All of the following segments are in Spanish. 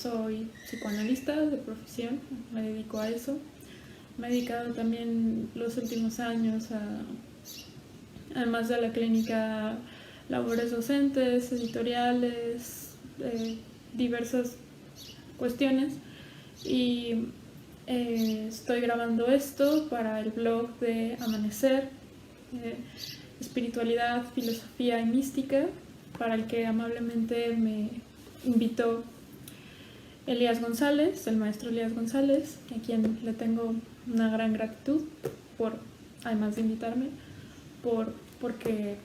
soy psicoanalista de profesión, me dedico a eso. Me he dedicado también los últimos años además de la clínica, labores docentes, editoriales, diversas cuestiones. Y estoy grabando esto para el blog de Amanecer, espiritualidad, filosofía y mística, para el que amablemente me invitó Elías González, el maestro Elías González, a quien le tengo una gran gratitud por, además de invitarme, porque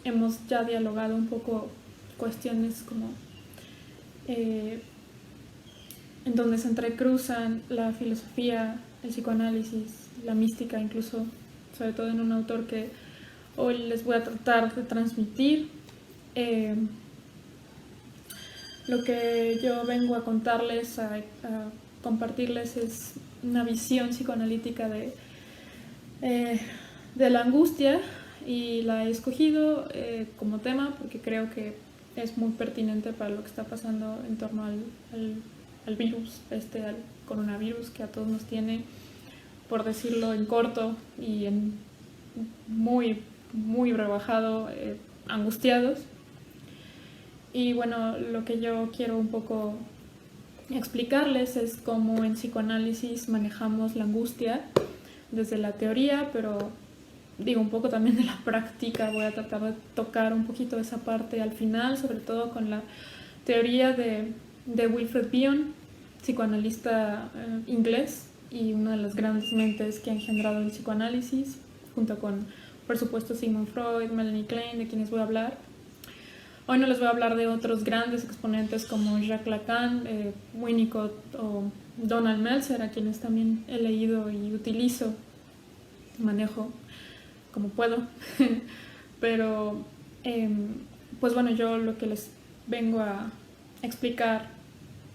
hemos ya dialogado un poco cuestiones como en donde se entrecruzan la filosofía, el psicoanálisis, la mística, incluso, sobre todo en un autor que hoy les voy a tratar de transmitir. Lo que yo vengo a contarles, a compartirles, es una visión psicoanalítica de la angustia, y la he escogido como tema porque creo que es muy pertinente para lo que está pasando en torno al virus, al coronavirus, que a todos nos tiene, por decirlo en corto y en muy, muy rebajado, angustiados. Y bueno, lo que yo quiero un poco explicarles es cómo en psicoanálisis manejamos la angustia desde la teoría, pero digo un poco también de la práctica. Voy a tratar de tocar un poquito esa parte al final, sobre todo con la teoría de Wilfred Bion, psicoanalista inglés y una de las grandes mentes que ha engendrado el psicoanálisis, junto con, por supuesto, Sigmund Freud, Melanie Klein, de quienes voy a hablar. Hoy no les voy a hablar de otros grandes exponentes como Jacques Lacan, Winnicott o Donald Meltzer, a quienes también he leído y utilizo, manejo como puedo. Pero, pues bueno, yo lo que les vengo a explicar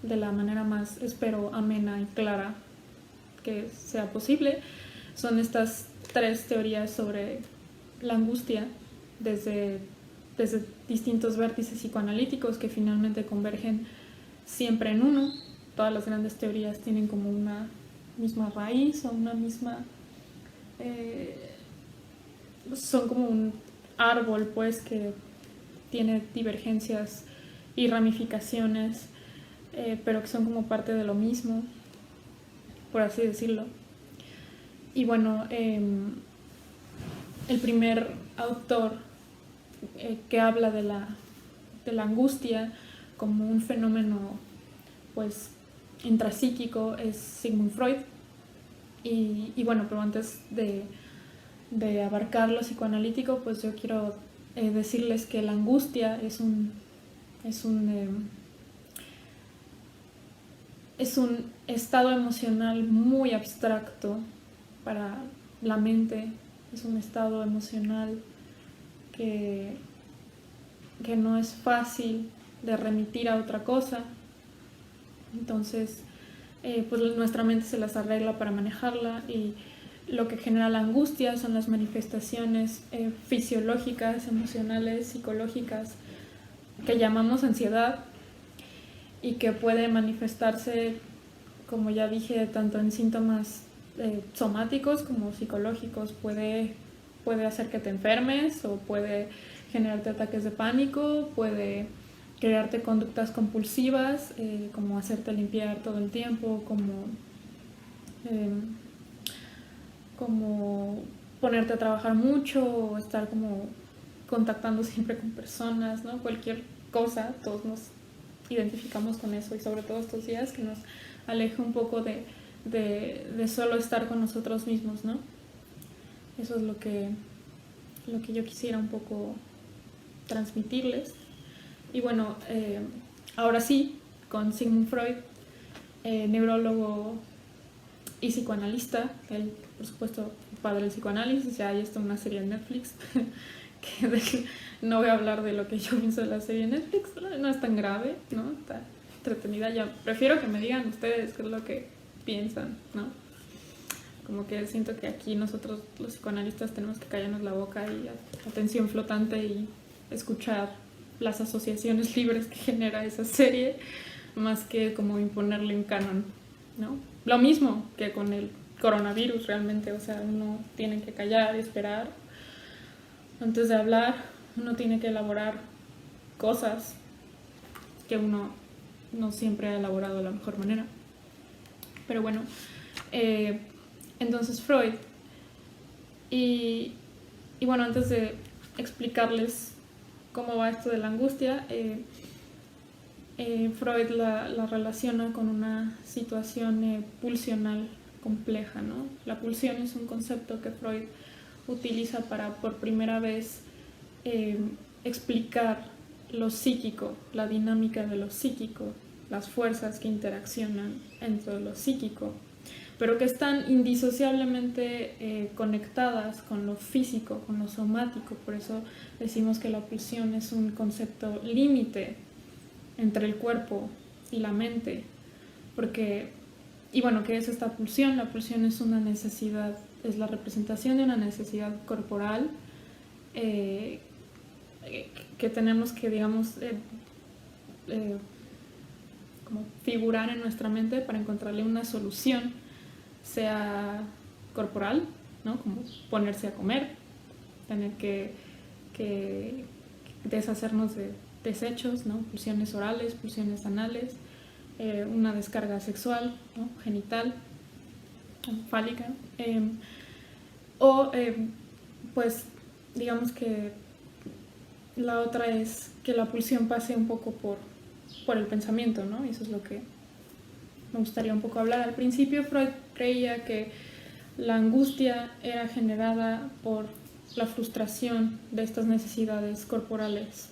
de la manera más, espero, amena y clara que sea posible, son estas 3 teorías sobre la angustia desde distintos vértices psicoanalíticos que finalmente convergen siempre en uno. Todas las grandes teorías tienen como una misma raíz o una misma... son como un árbol, pues, que tiene divergencias y ramificaciones, pero que son como parte de lo mismo, por así decirlo. Y bueno, el primer autor que habla de la angustia como un fenómeno, pues, intrapsíquico es Sigmund Freud. Y bueno, pero antes de abarcar lo psicoanalítico, pues yo quiero decirles que la angustia es un estado emocional muy abstracto para la mente. Es un estado emocional que no es fácil de remitir a otra cosa. Entonces, pues nuestra mente se las arregla para manejarla, y lo que genera la angustia son las manifestaciones fisiológicas, emocionales, psicológicas, que llamamos ansiedad, y que puede manifestarse, como ya dije, tanto en síntomas somáticos como psicológicos. Puede hacer que te enfermes, o puede generarte ataques de pánico, puede crearte conductas compulsivas, como hacerte limpiar todo el tiempo, como ponerte a trabajar mucho, o estar como contactando siempre con personas, ¿no? Cualquier cosa, todos nos identificamos con eso, y sobre todo estos días, que nos aleja un poco de solo estar con nosotros mismos, ¿no? Eso es lo que yo quisiera un poco transmitirles. Y bueno, ahora sí, con Sigmund Freud, neurólogo y psicoanalista, él, por supuesto, padre del psicoanálisis. Ya hay una serie en Netflix que no voy a hablar de lo que yo pienso de la serie en Netflix, no es tan grave, ¿no? Está entretenida. Ya prefiero que me digan ustedes qué es lo que piensan, ¿no? Como que siento que aquí nosotros los psicoanalistas tenemos que callarnos la boca y atención flotante y escuchar las asociaciones libres que genera esa serie, más que como imponerle un canon, ¿no? Lo mismo que con el coronavirus realmente, o sea, uno tiene que callar y esperar antes de hablar, uno tiene que elaborar cosas que uno no siempre ha elaborado de la mejor manera. Pero bueno, entonces Freud, y bueno, antes de explicarles cómo va esto de la angustia, Freud la relaciona con una situación pulsional compleja, ¿no? La pulsión es un concepto que Freud utiliza para por primera vez explicar lo psíquico, la dinámica de lo psíquico, las fuerzas que interaccionan entre lo psíquico, pero que están indisociablemente conectadas con lo físico, con lo somático. Por eso decimos que la pulsión es un concepto límite entre el cuerpo y la mente, porque, y bueno, ¿qué es esta pulsión? La pulsión es una necesidad, es la representación de una necesidad corporal que tenemos que, digamos, como figurar en nuestra mente para encontrarle una solución, sea corporal, ¿no? Como ponerse a comer, tener que deshacernos de desechos, ¿no? Pulsiones orales, pulsiones anales, una descarga sexual, ¿no? Genital, fálica, pues digamos que la otra es que la pulsión pase un poco por el pensamiento, ¿no? Y eso es lo que me gustaría un poco hablar. Al principio Freud creía que la angustia era generada por la frustración de estas necesidades corporales,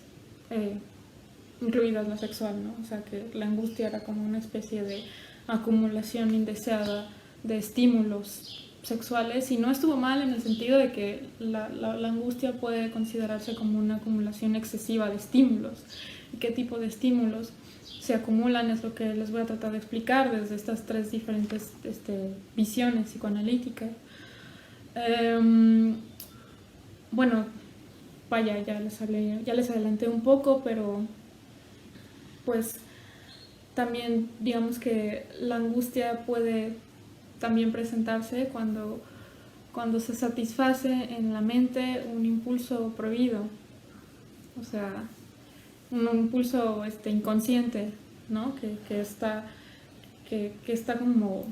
incluidas la sexual, ¿no? O sea, que la angustia era como una especie de acumulación indeseada de estímulos sexuales, y no estuvo mal en el sentido de que la angustia puede considerarse como una acumulación excesiva de estímulos. ¿Y qué tipo de estímulos se acumulan? Es lo que les voy a tratar de explicar desde estas tres diferentes visiones psicoanalíticas. Bueno, vaya, ya les adelanté un poco, pero pues también digamos que la angustia puede también presentarse cuando se satisface en la mente un impulso prohibido, o sea, un impulso inconsciente, ¿no? que está como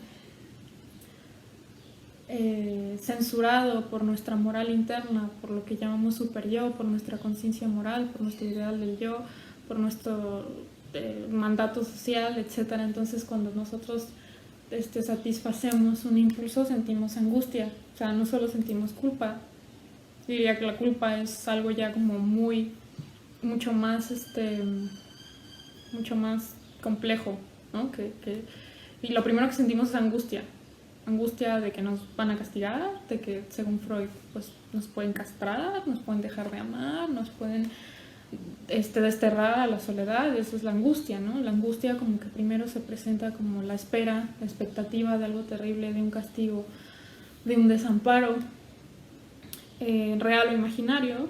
censurado por nuestra moral interna, por lo que llamamos super yo, por nuestra conciencia moral, por nuestro ideal del yo, por nuestro mandato social, etc. Entonces, cuando nosotros satisfacemos un impulso, sentimos angustia. O sea, no solo sentimos culpa. Diría que la culpa es algo ya como mucho más complejo, ¿no? Y lo primero que sentimos es angustia de que nos van a castigar, de que según Freud pues nos pueden castrar, nos pueden dejar de amar, nos pueden desterrar a la soledad. Eso es la angustia, ¿no? La angustia como que primero se presenta como la espera, la expectativa de algo terrible, de un castigo, de un desamparo, real o imaginario.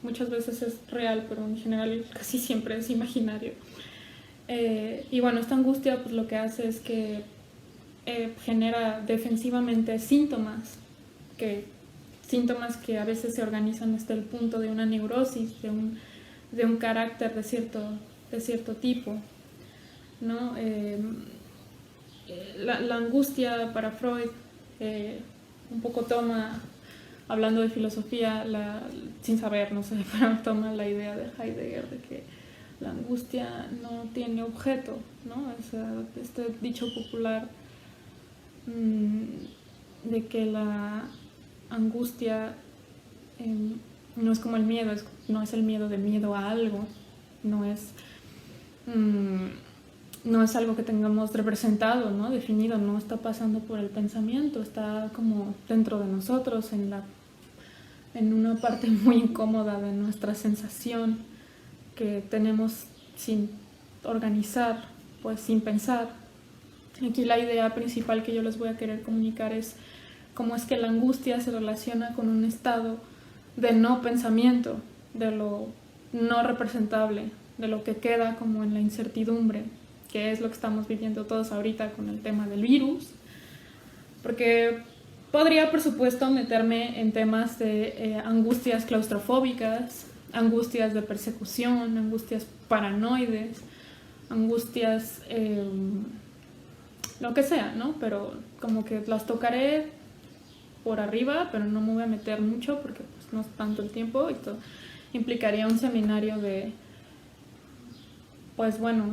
Muchas veces es real, pero en general casi siempre es imaginario. Y bueno, esta angustia pues lo que hace es que genera defensivamente síntomas que a veces se organizan hasta el punto de una neurosis, de un carácter de cierto tipo, ¿no? La angustia para Freud un poco toma, hablando de filosofía, sin saber, no sé, pero toma la idea de Heidegger de que la angustia no tiene objeto, ¿no? Este dicho popular de que la angustia no es como el miedo, no es el miedo del miedo a algo, no es algo que tengamos representado, ¿no? Definido, no está pasando por el pensamiento, está como dentro de nosotros, en una parte muy incómoda de nuestra sensación que tenemos sin organizar, pues sin pensar. Aquí la idea principal que yo les voy a querer comunicar es cómo es que la angustia se relaciona con un estado de no pensamiento, de lo no representable, de lo que queda como en la incertidumbre, que es lo que estamos viviendo todos ahorita con el tema del virus, porque podría, por supuesto, meterme en temas de angustias claustrofóbicas, angustias de persecución, angustias paranoides, angustias, lo que sea, ¿no? Pero como que las tocaré por arriba, pero no me voy a meter mucho porque pues, no es tanto el tiempo. Esto implicaría un seminario de, pues bueno,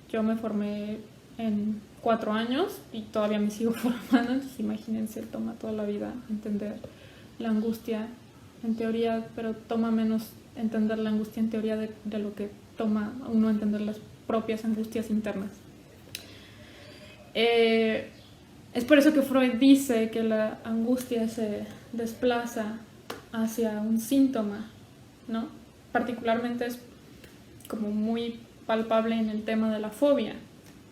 yo me formé en 4 años y todavía me sigo formando, entonces imagínense, toma toda la vida entender la angustia en teoría, pero toma menos entender la angustia en teoría de lo que toma uno entender las propias angustias internas. Es por eso que Freud dice que la angustia se desplaza hacia un síntoma, ¿no? Particularmente es como muy palpable en el tema de la fobia,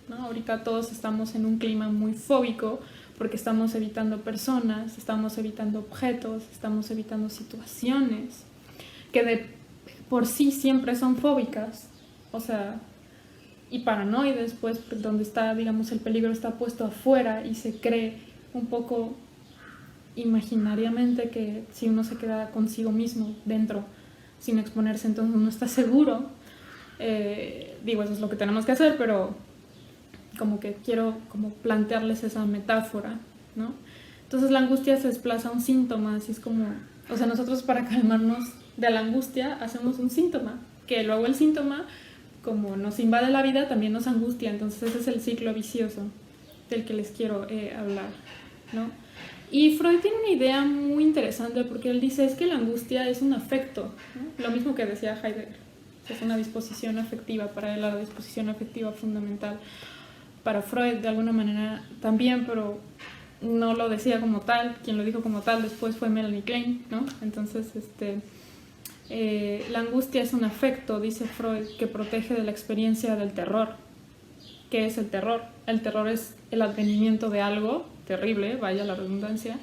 ¿no? Ahorita todos estamos en un clima muy fóbico porque estamos evitando personas, estamos evitando objetos, estamos evitando situaciones que de por sí siempre son fóbicas, o sea, y paranoides, pues, donde está, digamos, el peligro está puesto afuera y se cree un poco imaginariamente que si uno se queda consigo mismo dentro sin exponerse, entonces uno está seguro. Digo, eso es lo que tenemos que hacer, pero como que quiero como plantearles esa metáfora, ¿no? Entonces la angustia se desplaza a un síntoma, así es como, o sea, nosotros para calmarnos de la angustia hacemos un síntoma, que luego el síntoma, como nos invade la vida, también nos angustia, entonces ese es el ciclo vicioso del que les quiero hablar, ¿no? Y Freud tiene una idea muy interesante porque él dice es que la angustia es un afecto, ¿no? Lo mismo que decía Heidegger, es una disposición afectiva, para él la disposición afectiva fundamental. Para Freud de alguna manera también, pero no lo decía como tal, quien lo dijo como tal después fue Melanie Klein, ¿no? Entonces, la angustia es un afecto, dice Freud, que protege de la experiencia del terror. ¿Qué es el terror? El terror es el advenimiento de algo terrible, vaya la redundancia,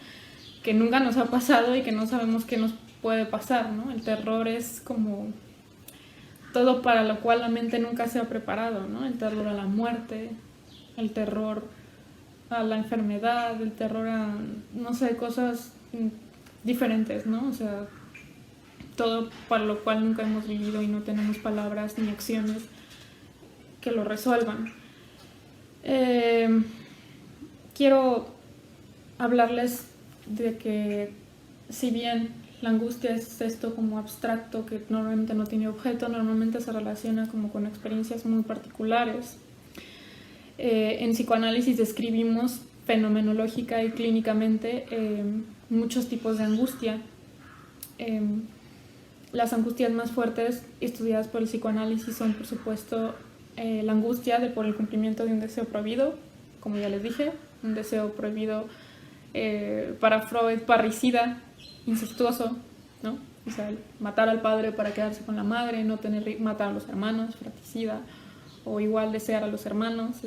que nunca nos ha pasado y que no sabemos qué nos puede pasar, ¿no? El terror es como todo para lo cual la mente nunca se ha preparado, ¿no? El terror a la muerte, el terror a la enfermedad, el terror a, no sé, cosas diferentes, ¿no? O sea, todo para lo cual nunca hemos vivido y no tenemos palabras ni acciones que lo resuelvan. Quiero hablarles de que si bien la angustia es esto como abstracto que normalmente no tiene objeto, normalmente se relaciona como con experiencias muy particulares. En psicoanálisis describimos fenomenológica y clínicamente muchos tipos de angustia. Las angustias más fuertes estudiadas por el psicoanálisis son, por supuesto, la angustia por el cumplimiento de un deseo prohibido, como ya les dije, un deseo prohibido para Freud, parricida, incestuoso, ¿no? O sea, matar al padre para quedarse con la madre, no tener, matar a los hermanos, fratricida, o igual desear a los hermanos,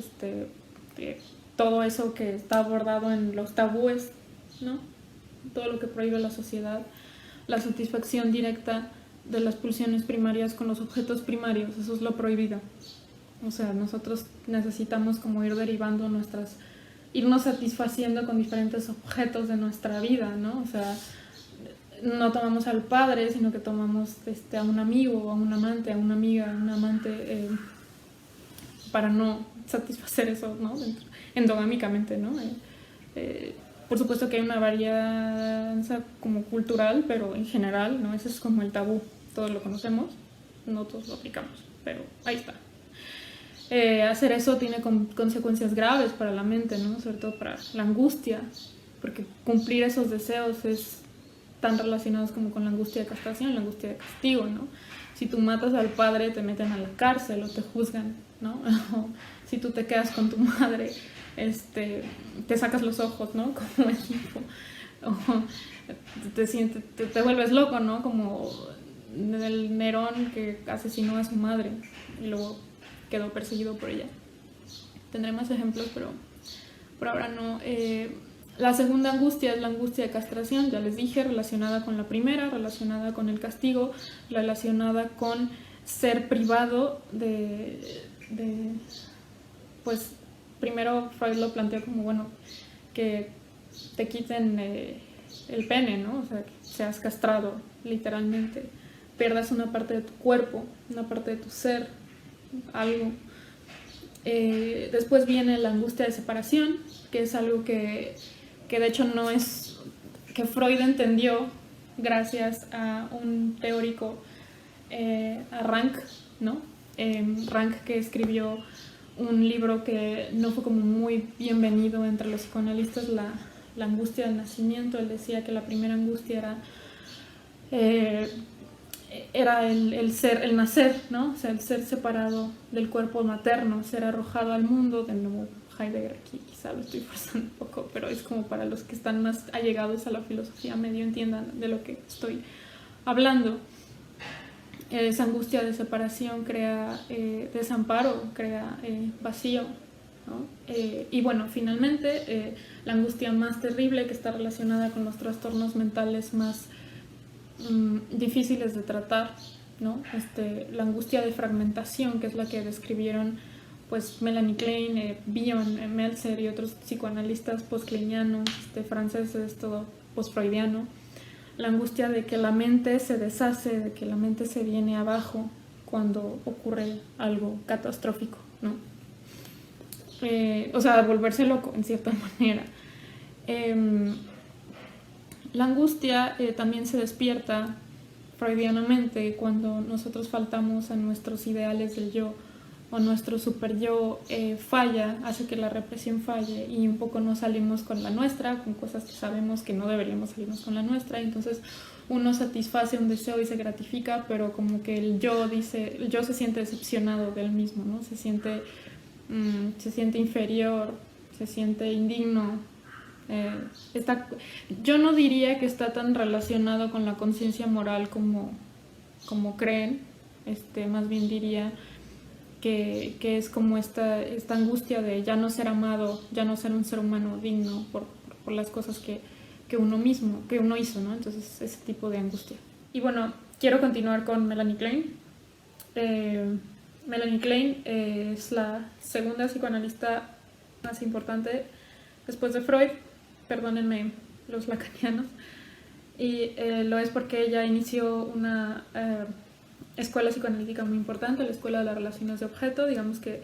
todo eso que está abordado en los tabúes, ¿no? Todo lo que prohíbe la sociedad, la satisfacción directa de las pulsiones primarias con los objetos primarios, eso es lo prohibido. O sea, nosotros necesitamos como ir derivando irnos satisfaciendo con diferentes objetos de nuestra vida, ¿no? O sea, no tomamos al padre, sino que tomamos a un amigo, a un amante, a una amiga, a un amante, para no satisfacer eso, ¿no? Endogámicamente, ¿no? Por supuesto que hay una varianza como cultural, pero en general, ¿no? Ese es como el tabú, todos lo conocemos, no todos lo aplicamos, pero ahí está. Hacer eso tiene consecuencias graves para la mente, ¿no? Sobre todo para la angustia, porque cumplir esos deseos están relacionados como con la angustia de castración, la angustia de castigo, ¿no? Si tú matas al padre te meten a la cárcel o te juzgan, ¿no? Si tú te quedas con tu madre, te sacas los ojos, ¿no? Como el tipo, o te vuelves loco, ¿no? Como el Nerón que asesinó a su madre y luego quedó perseguido por ella. Tendré más ejemplos, pero por ahora no. La segunda angustia es la angustia de castración, ya les dije, relacionada con la primera, relacionada con el castigo, relacionada con ser privado pues primero Freud lo planteó como, bueno, que te quiten el pene, ¿no? O sea, que seas castrado, literalmente, pierdas una parte de tu cuerpo, una parte de tu ser, algo. Después viene la angustia de separación, que es algo que de hecho no es, que Freud entendió gracias a un teórico, a Rank, ¿no? Rank, que escribió un libro que no fue como muy bienvenido entre los psicoanalistas, la angustia del nacimiento. Él decía que la primera angustia era el nacer, ¿no? O sea, el ser separado del cuerpo materno, ser arrojado al mundo. De nuevo, Heidegger aquí quizá lo estoy forzando un poco, pero es como para los que están más allegados a la filosofía medio entiendan de lo que estoy hablando. Esa angustia de separación crea desamparo, crea vacío, ¿no? Y bueno, finalmente la angustia más terrible, que está relacionada con los trastornos mentales más difíciles de tratar, ¿no? La angustia de fragmentación, que es la que describieron pues Melanie Klein, Bion, Meltzer y otros psicoanalistas postkleinianos, franceses, todo postfreudiano. La angustia de que la mente se deshace, de que la mente se viene abajo cuando ocurre algo catastrófico, ¿no? O sea, volverse loco en cierta manera. La angustia también se despierta freudianamente cuando nosotros faltamos a nuestros ideales del yo, o nuestro super yo falla, hace que la represión falle y un poco no salimos con la nuestra, con cosas que sabemos que no deberíamos salirnos con la nuestra. Entonces uno satisface un deseo y se gratifica, pero como que el yo se siente decepcionado del mismo, ¿no? Se siente inferior, se siente indigno. Yo no diría que está tan relacionado con la conciencia moral como creen, más bien diría que es como esta angustia de ya no ser amado, ya no ser un ser humano digno por las cosas que uno hizo, ¿no? Entonces ese tipo de angustia. Y bueno, quiero continuar con Melanie Klein. Melanie Klein es la segunda psicoanalista más importante después de Freud, perdónenme los lacanianos, y lo es porque ella inició una escuela psicoanalítica muy importante, la escuela de las relaciones de objeto. Digamos que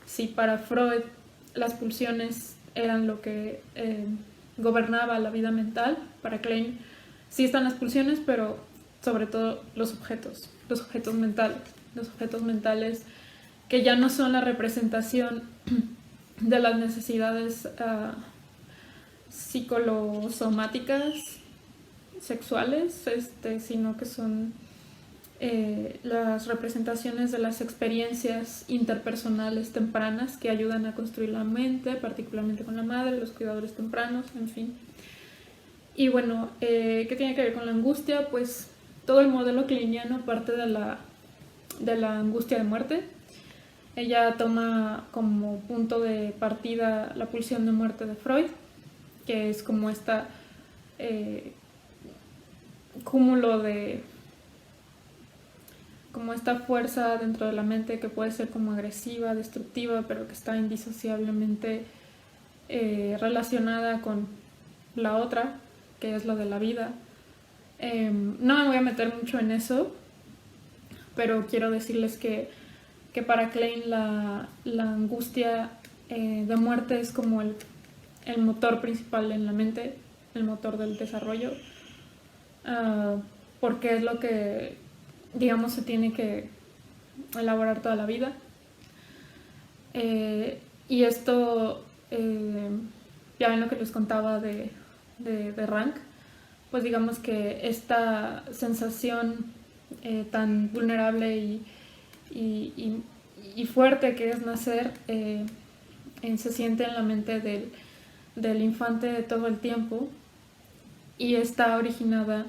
si para Freud las pulsiones eran lo que gobernaba la vida mental, para Klein sí están las pulsiones, pero sobre todo los objetos mentales que ya no son la representación de las necesidades psicolosomáticas sexuales, sino que son las representaciones de las experiencias interpersonales tempranas que ayudan a construir la mente, particularmente con la madre, los cuidadores tempranos, en fin. Y bueno, ¿qué tiene que ver con la angustia? Pues todo el modelo kleiniano parte de la angustia de muerte. Ella toma como punto de partida la pulsión de muerte de Freud, que es como esta cúmulo de como esta fuerza dentro de la mente que puede ser como agresiva, destructiva, pero que está indisociablemente relacionada con la otra, que es lo de la vida. No me voy a meter mucho en eso, pero quiero decirles que para Klein la angustia de muerte es como el motor principal en la mente, el motor del desarrollo, porque es lo que, digamos, se tiene que elaborar toda la vida. Y esto, ya ven lo que les contaba de Rank, pues digamos que esta sensación tan vulnerable y fuerte que es nacer se siente en la mente del infante todo el tiempo, y está originada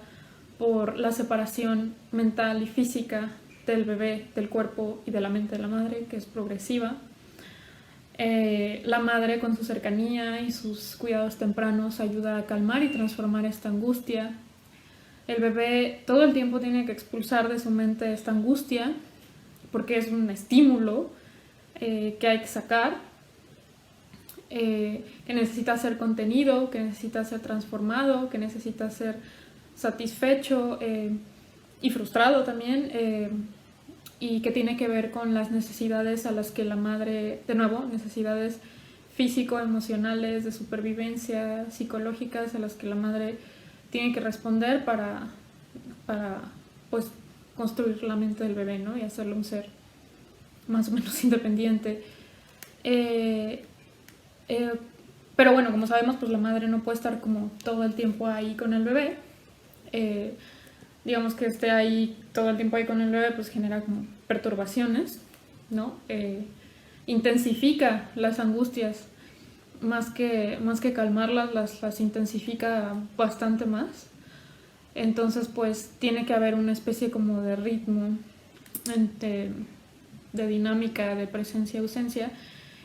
por la separación mental y física del bebé, del cuerpo y de la mente de la madre, que es progresiva. La madre, con su cercanía y sus cuidados tempranos, ayuda a calmar y transformar esta angustia. El bebé todo el tiempo tiene que expulsar de su mente esta angustia, porque es un estímulo que hay que sacar, que necesita ser contenido, que necesita ser transformado, que necesita ser satisfecho y frustrado también, y que tiene que ver con las necesidades a las que la madre, de nuevo, necesidades físico-emocionales, de supervivencia, psicológicas, a las que la madre tiene que responder para pues, construir la mente del bebé, ¿no? Y hacerlo un ser más o menos independiente. Pero bueno, como sabemos, pues la madre no puede estar como todo el tiempo ahí con el bebé. Digamos que esté ahí todo el tiempo ahí con el bebé, pues genera como perturbaciones, ¿no? Intensifica las angustias, más que calmarlas, las intensifica bastante más. Entonces, pues tiene que haber una especie como de ritmo, de dinámica, de presencia y ausencia,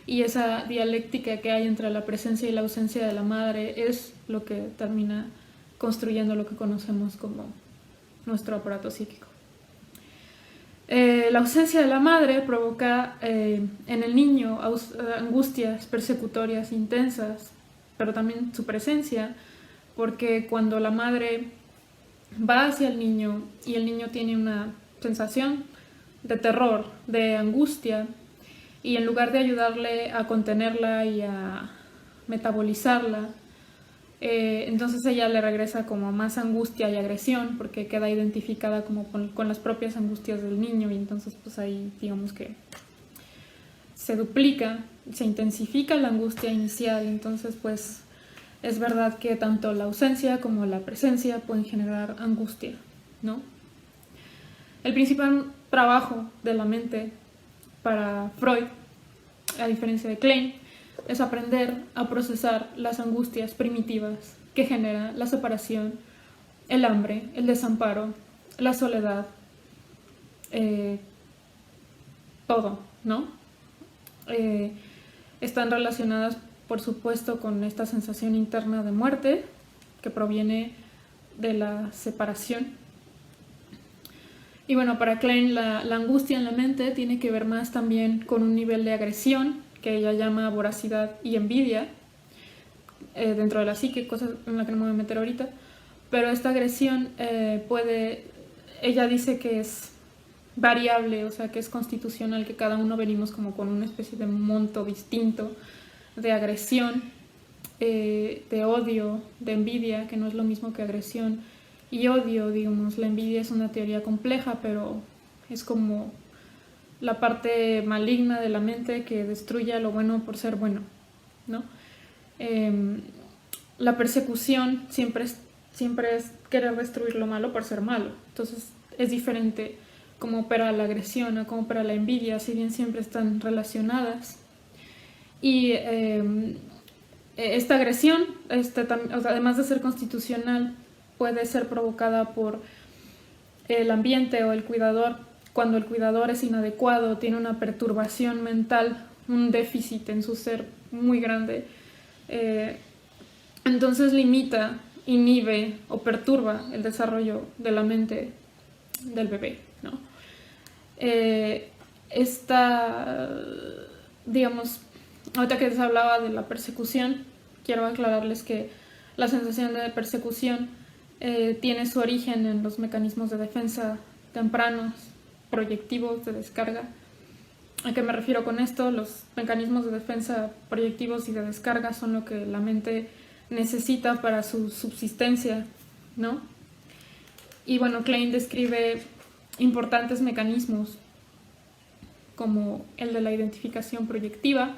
y esa dialéctica que hay entre la presencia y la ausencia de la madre es lo que termina construyendo lo que conocemos como nuestro aparato psíquico. La ausencia de la madre provoca en el niño angustias persecutorias intensas, pero también su presencia, porque cuando la madre va hacia el niño y el niño tiene una sensación de terror, de angustia, y en lugar de ayudarle a contenerla y a metabolizarla, entonces ella le regresa como más angustia y agresión, porque queda identificada como con las propias angustias del niño, y entonces pues ahí digamos que se duplica, se intensifica la angustia inicial. Entonces pues es verdad que tanto la ausencia como la presencia pueden generar angustia, ¿no? El principal trabajo de la mente para Freud, a diferencia de Klein, es aprender a procesar las angustias primitivas que genera la separación, el hambre, el desamparo, la soledad, todo, ¿no? Están relacionadas, por supuesto, con esta sensación interna de muerte que proviene de la separación. Y bueno, para Klein la angustia en la mente tiene que ver más también con un nivel de agresión que ella llama voracidad y envidia dentro de la psique, cosa en la que no me voy a meter ahorita, pero esta agresión ella dice que es variable, o sea que es constitucional, que cada uno venimos como con una especie de monto distinto de agresión, de odio, de envidia, que no es lo mismo que agresión y odio, digamos. La envidia es una teoría compleja, pero es como la parte maligna de la mente que destruye lo bueno por ser bueno, ¿no? La persecución siempre es querer destruir lo malo por ser malo. Entonces es diferente cómo opera la agresión a cómo opera la envidia, si bien siempre están relacionadas. Y esta agresión, además de ser constitucional, puede ser provocada por el ambiente o el cuidador. Cuando el cuidador es inadecuado, tiene una perturbación mental, un déficit en su ser muy grande, entonces limita, inhibe o perturba el desarrollo de la mente del bebé, ¿no? Digamos, ahorita que les hablaba de la persecución, quiero aclararles que la sensación de persecución tiene su origen en los mecanismos de defensa tempranos, proyectivos de descarga. ¿A qué me refiero con esto? Los mecanismos de defensa proyectivos y de descarga son lo que la mente necesita para su subsistencia, ¿no? Y bueno, Klein describe importantes mecanismos como el de la identificación proyectiva,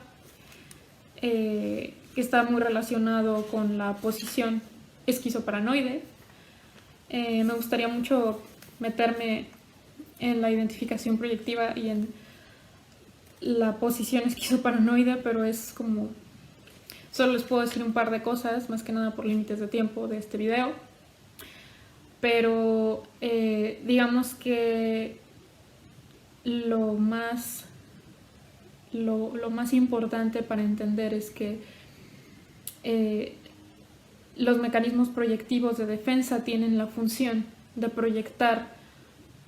que está muy relacionado con la posición esquizoparanoide. Me gustaría mucho meterme en la identificación proyectiva y en la posición esquizoparanoide, pero es como... Solo les puedo decir un par de cosas, más que nada por límites de tiempo de este video. Pero digamos que lo más importante para entender es que los mecanismos proyectivos de defensa tienen la función de proyectar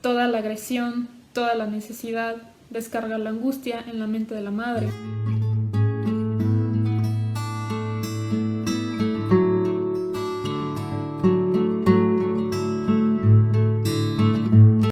toda la agresión, toda la necesidad, descarga la angustia en la mente de la madre.